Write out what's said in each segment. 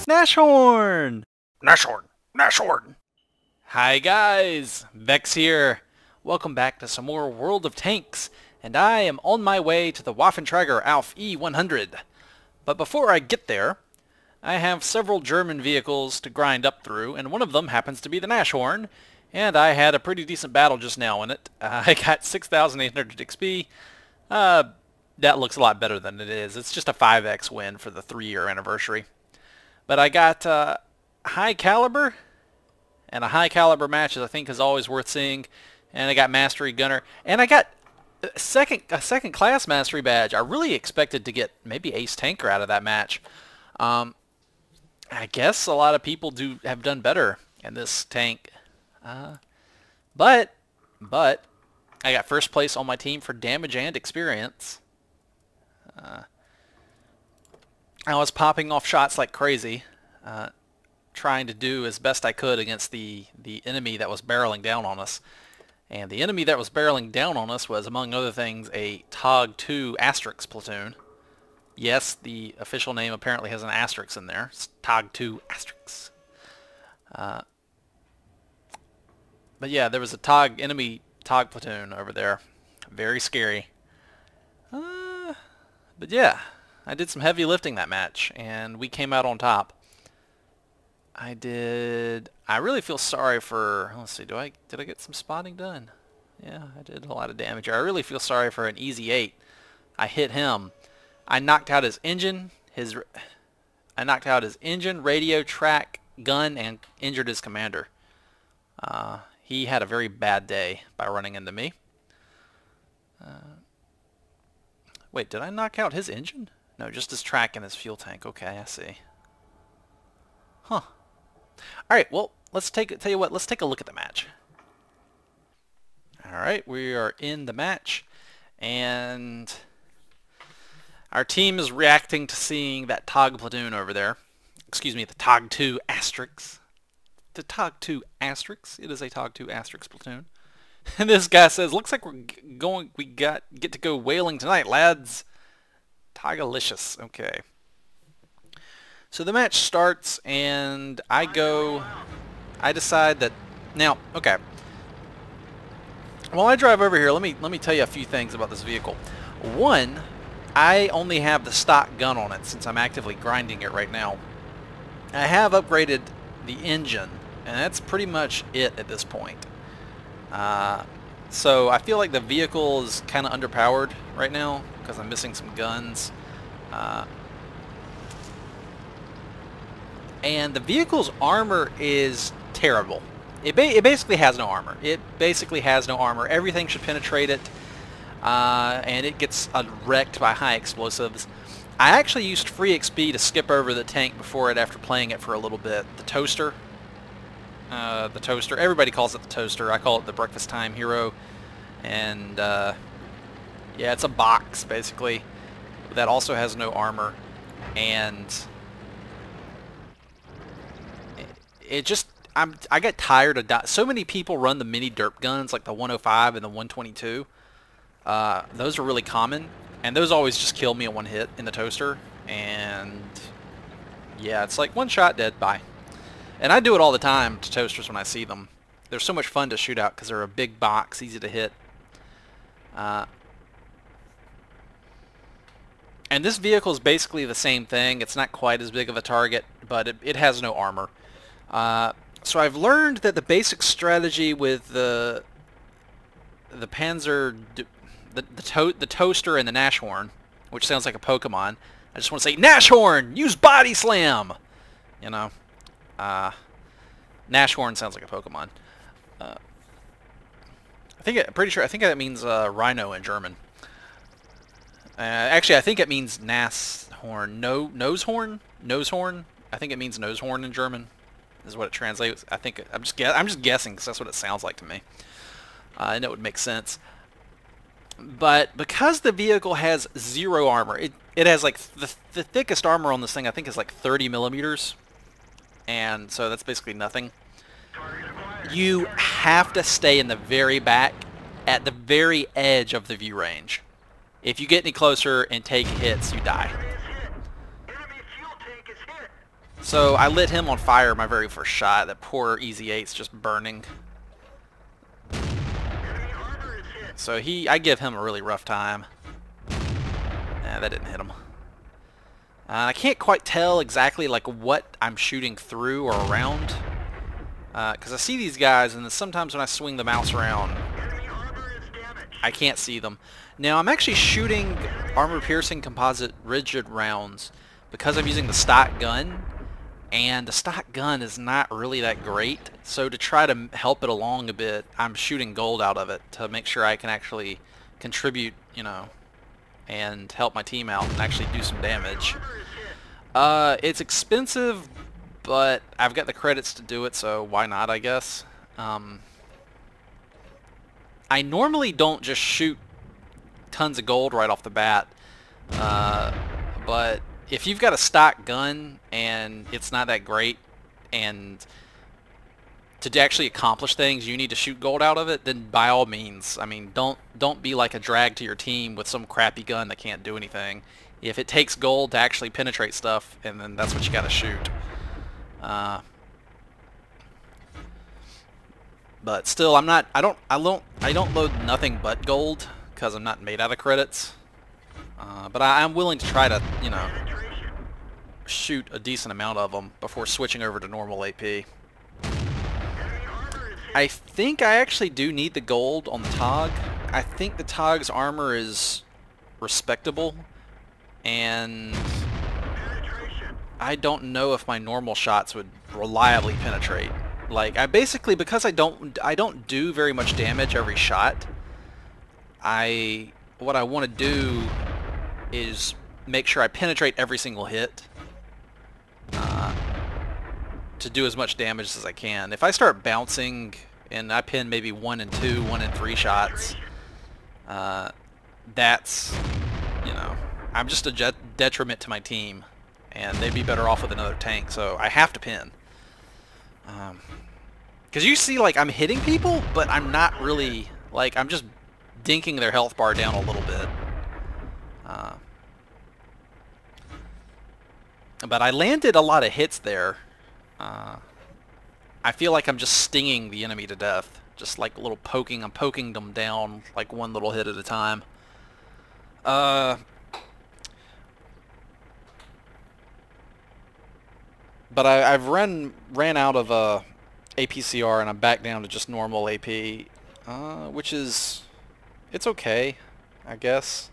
Nashorn! Nashorn! Nashorn! Hi guys, Vechs here. Welcome back to some more World of Tanks, and I am on my way to the Waffenträger Auf E100. But before I get there, I have several German vehicles to grind up through, and one of them happens to be the Nashorn, and I had a pretty decent battle just now in it. I got 6,800 XP. That looks a lot better than it is. It's just a 5x win for the 3-year anniversary. But I got high caliber, and a high caliber match I think is always worth seeing. And I got Mastery Gunner, and I got a second class Mastery badge. I really expected to get maybe Ace Tanker out of that match. I guess a lot of people have done better in this tank. But I got first place on my team for damage and experience. I was popping off shots like crazy, trying to do as best I could against the enemy that was barreling down on us. And the enemy that was barreling down on us was, among other things, a TOG 2 Asterix platoon. Yes, the official name apparently has an asterisk in there. It's TOG 2 Asterix. But yeah, there was a enemy TOG platoon over there. Very scary. But yeah, I did some heavy lifting that match, and we came out on top. I really feel sorry for, let's see, did I get some spotting done? Yeah, I did a lot of damage here. I really feel sorry for an Easy 8. I hit him. I knocked out his engine, radio, track, gun, and injured his commander. He had a very bad day by running into me. Wait, did I knock out his engine? No, just his track and his fuel tank. Okay, I see. Huh. Alright, well, tell you what, let's take a look at the match. Alright, we are in the match, and our team is reacting to seeing that TOG platoon over there. Excuse me, the TOG 2 Asterix. The TOG 2 Asterix. It is a TOG 2 Asterix platoon. And this guy says, looks like we get to go whaling tonight, lads. Togalicious. Okay. So the match starts, and I decide that, now, okay. While I drive over here, let me tell you a few things about this vehicle. One, I only have the stock gun on it since I'm actively grinding it right now. I have upgraded the engine, and that's pretty much it at this point. So I feel like the vehicle is kind of underpowered right now because I'm missing some guns. And the vehicle's armor is terrible. It basically has no armor. Everything should penetrate it, and it gets wrecked by high explosives. I actually used free XP to skip over the tank before it after playing it for a little bit. The toaster. Everybody calls it the toaster. I call it the breakfast time hero. And yeah, it's a box basically that also has no armor, and I get tired of so many people run the mini derp guns like the 105 and the 122. Those are really common, and those always just kill me in one hit in the toaster. And yeah, it's like one shot dead, bye. And I do it all the time to toasters when I see them. They're so much fun to shoot out because they're a big box, easy to hit. And this vehicle is basically the same thing. It's not quite as big of a target, but it has no armor. So I've learned that the basic strategy with the Panzer, the toaster and the Nashorn, which sounds like a Pokemon. I just want to say, Nashorn, use Body Slam! You know. Nashorn sounds like a Pokemon. I think that means rhino in German. Actually, I think it means Nashorn. Nosehorn? Nosehorn? I think it means nosehorn in German, is what it translates. I'm just guessing because that's what it sounds like to me. And it would make sense. But because the vehicle has zero armor, it has like the thickest armor on this thing I think is like 30 millimeters. And so that's basically nothing. You have to stay in the very back, at the very edge of the view range. If you get any closer and take hits, you die. So I lit him on fire my very first shot. That poor Easy 8's just burning. So I give him a really rough time. Nah, that didn't hit him. I can't quite tell exactly like what I'm shooting through or around. Because I see these guys, and then sometimes when I swing the mouse around, I can't see them. Now I'm actually shooting armor-piercing composite rigid rounds because I'm using the stock gun, and the stock gun is not really that great. So to try to help it along a bit, I'm shooting gold out of it to make sure I can actually contribute, you know, and help my team out and actually do some damage. It's expensive, but I've got the credits to do it, so why not, I guess. I normally don't just shoot tons of gold right off the bat, but if you've got a stock gun and it's not that great, and to actually accomplish things you need to shoot gold out of it, then by all means, I mean, don't be like a drag to your team with some crappy gun that can't do anything. If it takes gold to actually penetrate stuff, and then that's what you got to shoot. But still, I don't load nothing but gold because I'm not made out of credits. But I'm willing to try to, you know, shoot a decent amount of them before switching over to normal AP. I think I actually do need the gold on the Tog. I think the Tog's armor is respectable, and I don't know if my normal shots would reliably penetrate. Like, I basically, because I don't do very much damage every shot, what I want to do is make sure I penetrate every single hit to do as much damage as I can. If I start bouncing and I pin maybe 1 and 2, 1 and 3 shots, that's, you know, I'm just a detriment to my team, and they'd be better off with another tank, so I have to pin. Because you see, like, I'm hitting people, but I'm not really, like, I'm just dinking their health bar down a little bit. But I landed a lot of hits there. I feel like I'm just stinging the enemy to death. Just like a little poking. I'm poking them down like one little hit at a time. But I've ran out of APCR, and I'm back down to just normal AP, which is, it's okay, I guess.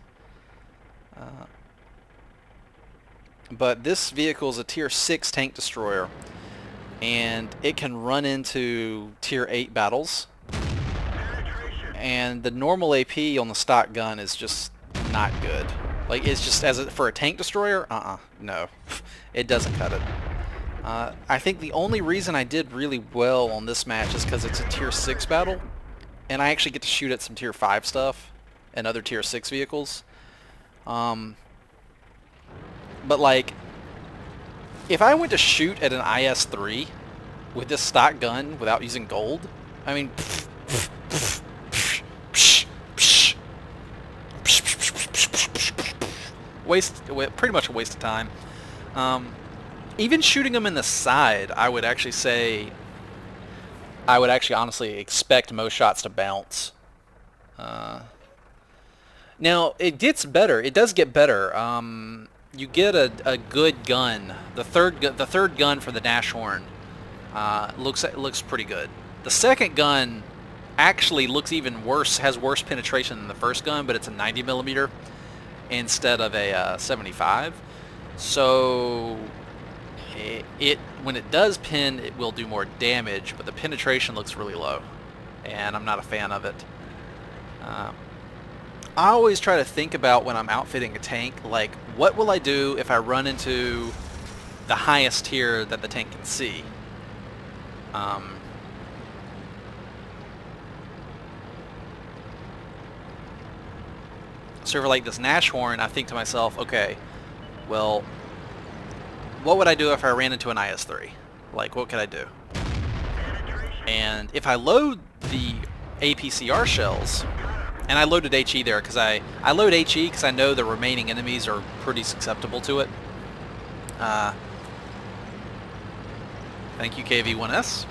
But this vehicle is a tier 6 tank destroyer, and it can run into tier 8 battles, and the normal AP on the stock gun is just not good. Like, it's just, for a tank destroyer, no, it doesn't cut it. I think the only reason I did really well on this match is because it's a tier 6 battle, and I actually get to shoot at some tier 5 stuff and other tier 6 vehicles. But like, if I went to shoot at an IS-3 with this stock gun without using gold, I mean, pretty much a waste of time. Even shooting them in the side, I would actually honestly expect most shots to bounce. Now, it gets better. It does get better. You get a good gun. The third gun for the Nashorn looks pretty good. The second gun actually looks even worse, has worse penetration than the first gun, but it's a 90mm instead of a 75. So when it does pin, it will do more damage, but the penetration looks really low, and I'm not a fan of it. I always try to think about when I'm outfitting a tank, like, what will I do if I run into the highest tier that the tank can see? So for like this Nashorn, I think to myself, okay, well, what would I do if I ran into an IS-3? Like, what could I do? And if I load the APCR shells, and I loaded HE there because I load HE because I know the remaining enemies are pretty susceptible to it. Thank you, KV1S.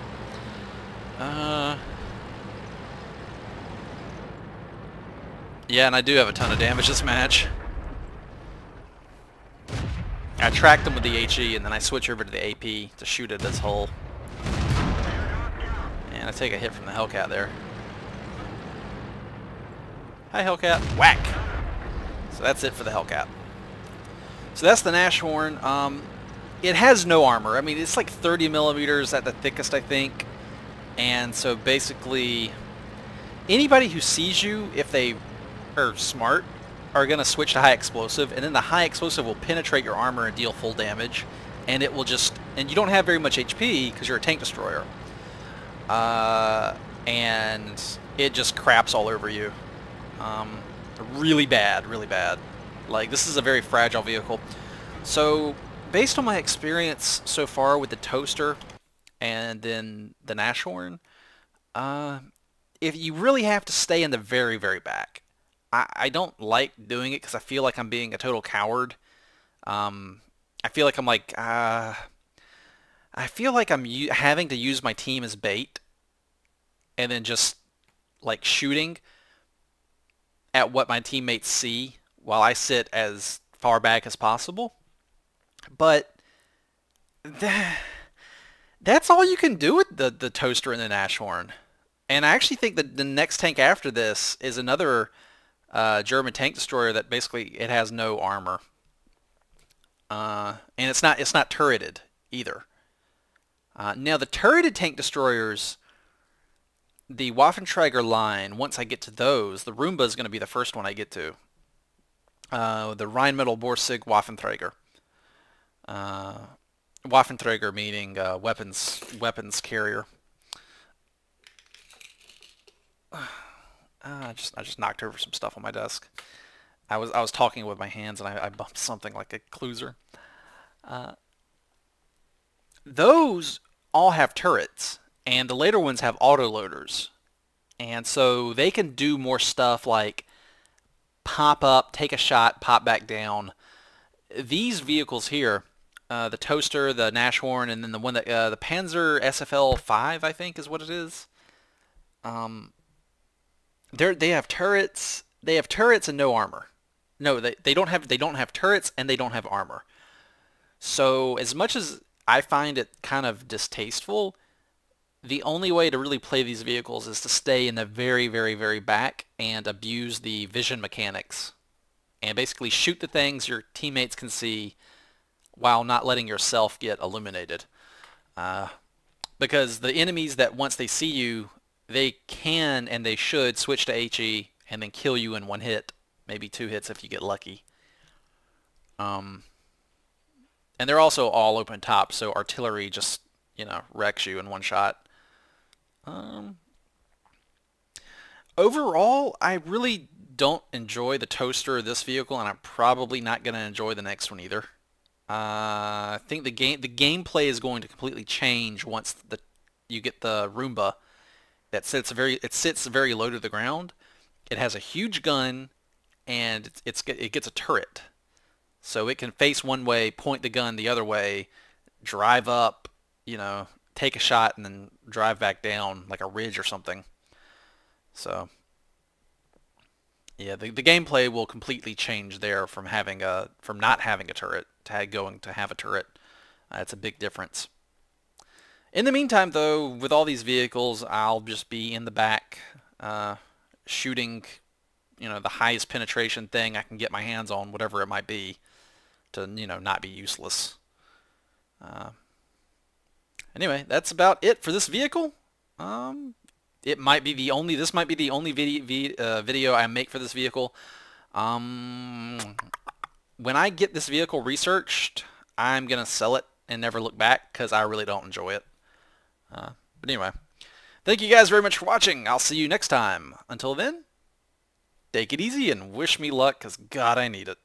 Yeah, and I do have a ton of damage this match. I tracked him with the HE, and then I switch over to the AP to shoot at his hull. And I take a hit from the Hellcat there. Hi, Hellcat. Whack! So that's it for the Hellcat. So that's the Nashorn. It has no armor. I mean, it's like 30 millimeters at the thickest, I think. And so basically, anybody who sees you, if they are smart, are going to switch to high explosive, and then the high explosive will penetrate your armor and deal full damage, and it will just, and you don't have very much HP because you're a tank destroyer, and it just craps all over you. Really bad, really bad. Like, this is a very fragile vehicle. So based on my experience so far with the Toaster and then the Nashorn, if you really have to stay in the very, very back, I don't like doing it because I feel like I'm being a total coward. I feel like I'm like, I feel like I'm having to use my team as bait and then just like shooting at what my teammates see while I sit as far back as possible. But that's all you can do with the Toaster and the Nashorn. And I actually think that the next tank after this is another German tank destroyer that basically it has no armor, and it's not turreted either. Now the turreted tank destroyers, the Waffenträger line, once I get to those, the Roomba is going to be the first one I get to. The Rheinmetall Borsig Waffenträger. Waffenträger meaning weapons carrier. I just knocked over some stuff on my desk. I was talking with my hands and I bumped something like a cruiser. Those all have turrets, and the later ones have autoloaders, and so they can do more stuff like pop up, take a shot, pop back down. These vehicles here, the Toaster, the Nashorn, and then the one that the Panzer SFL 5, I think is what it is. They have turrets. They have turrets and no armor. No, they don't have turrets and they don't have armor. So as much as I find it kind of distasteful, the only way to really play these vehicles is to stay in the very, very, very back and abuse the vision mechanics, and basically shoot the things your teammates can see while not letting yourself get illuminated. Because the enemies that once they see you, they can and they should switch to HE and then kill you in one hit, maybe two hits if you get lucky. And they're also all open top, so artillery just, you know, wrecks you in one shot. Overall, I really don't enjoy the Toaster of this vehicle, and I'm probably not going to enjoy the next one either. I think the gameplay is going to completely change once you get the Roomba. It sits very low to the ground. It has a huge gun, and it gets a turret, so it can face one way, point the gun the other way, drive up, you know, take a shot, and then drive back down like a ridge or something. So yeah, the gameplay will completely change there from not having a turret to going to have a turret. It's a big difference. In the meantime, though, with all these vehicles, I'll just be in the back, shooting, you know, the highest penetration thing I can get my hands on, whatever it might be, to, you know, not be useless. Anyway, that's about it for this vehicle. This might be the only video I make for this vehicle. When I get this vehicle researched, I'm gonna sell it and never look back because I really don't enjoy it. But anyway, thank you guys very much for watching. I'll see you next time. Until then, take it easy and wish me luck, because God, I need it.